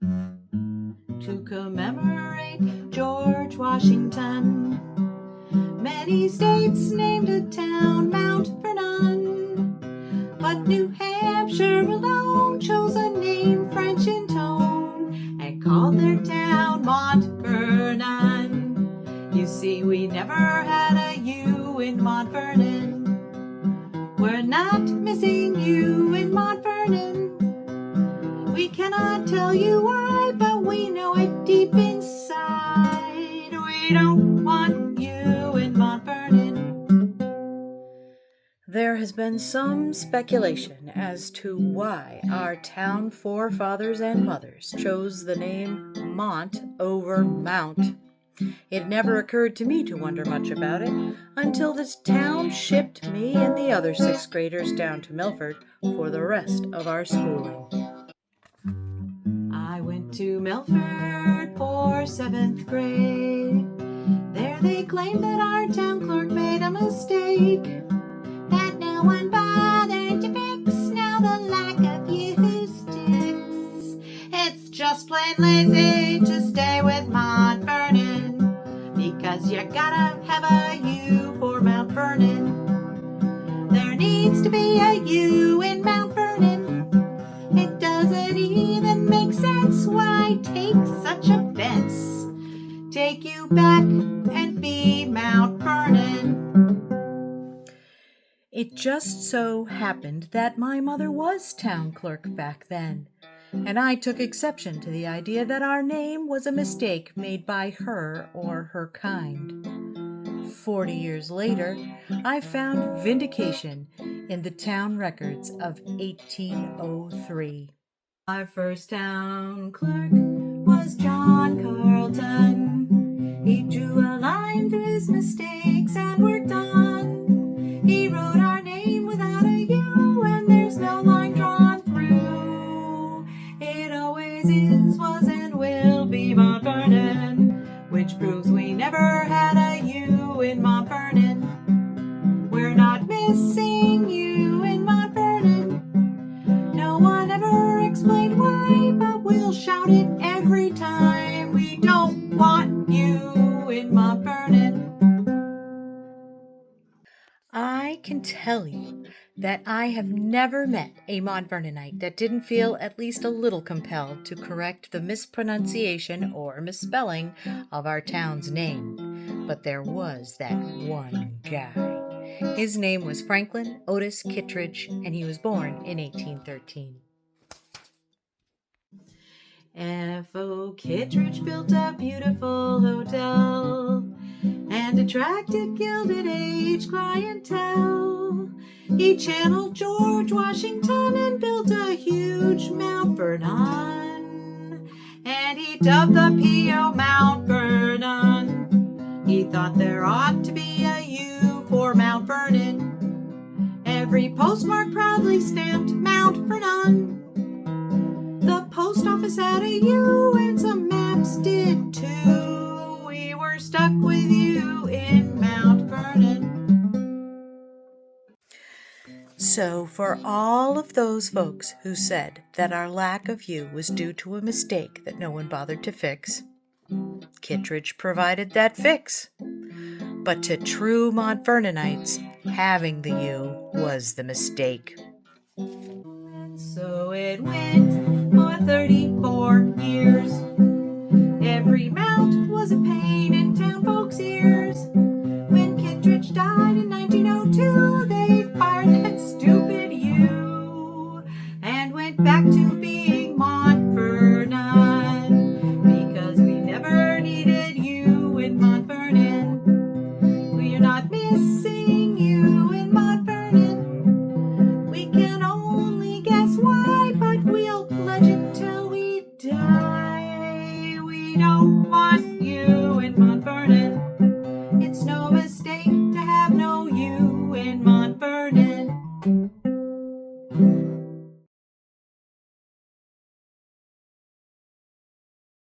To commemorate George Washington, many states named a town Mount Vernon, but New Hampshire alone chose a name French in tone and called their town Mont Vernon. You see, we never had a U in Mont Vernon. We're not missing you in Mont Vernon. We cannot tell you why, but we know it deep inside. We don't want you in Mont Vernon. There has been some speculation as to why our town forefathers and mothers chose the name Mont over Mount. It never occurred to me to wonder much about it until this town shipped me and the other 6th graders down to Milford for the rest of our schooling. I went to Milford for 7th grade. There they claimed that our town clerk made a mistake that no one bothered to fix. Now the lack of you sticks. It's just plain lazy to stay with Mont Vernon, because you gotta have a U for Mount Vernon. There needs to be a U in Mount Vernon. It doesn't even make sense. Why take such offense? Take you back and be Mount Vernon. It just so happened that my mother was town clerk back then, and I took exception to the idea that our name was a mistake made by her or her kind. 40 years later, I found vindication in the town records of 1803. Our first town clerk was John Carlton. He drew a line through his mistakes and we're done. He wrote our name without a U, and there's no line drawn through. It always is, was, and will be Mont Vernon, which proves we never had a U in Mont Vernon. We're not missing you in Mont Vernon. No one ever explained why, but we'll shout it every time. We don't want you in Mont Vernon. I can tell you that I have never met a Mont Vernonite that didn't feel at least a little compelled to correct the mispronunciation or misspelling of our town's name. But there was that one guy. His name was Franklin Otis Kittredge, and he was born in 1813. F.O. Kittredge built a beautiful hotel and attracted Gilded Age clientele. He channeled George Washington and built a huge Mount Vernon, and he dubbed the P.O. Mount Vernon. He thought there ought to be a U for Mount Vernon. Every postmark proudly stamped Mount Vernon. The post office had a U and some maps did too. We were stuck with you in Mount Vernon. So for all of those folks who said that our lack of U was due to a mistake that no one bothered to fix, Kittredge provided that fix. But to true Mont Vernonites, having the U was the mistake. And so it went for 34 years. Every mount was a pain in town folks' ears. When Kittredge died in 1902, they fired that stupid U and went back to being Mont Vernon, because we never needed you in Mont Vernon. We're not missing